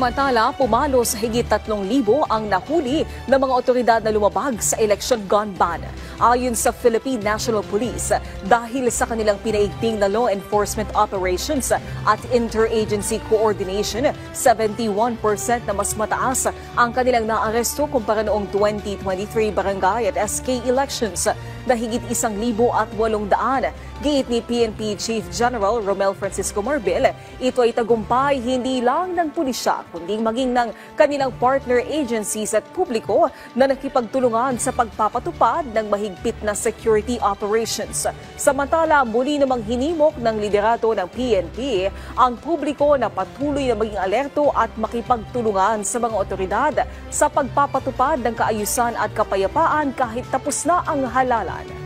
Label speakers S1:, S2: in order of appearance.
S1: Samantala, pumalo sa higit 3,000 ang nahuli ng mga otoridad na lumabag sa election gun ban. Ayon sa Philippine National Police, dahil sa kanilang pinaigting na law enforcement operations at interagency coordination, 71% na mas mataas ang kanilang naaresto kumpara noong 2023 barangay at SK elections na higit 1,800. Giit ni PNP Chief General Romel Francisco Marbil, ito ay tagumpay hindi lang ng pulisya kundi maging ng kanilang partner agencies at publiko na nakipagtulungan sa pagpapatupad ng mahigpit na security operations. Samantala, muli namang hinimok ng liderato ng PNP ang publiko na patuloy na maging alerto at makipagtulungan sa mga otoridad sa pagpapatupad ng kaayusan at kapayapaan kahit tapos na ang halalan.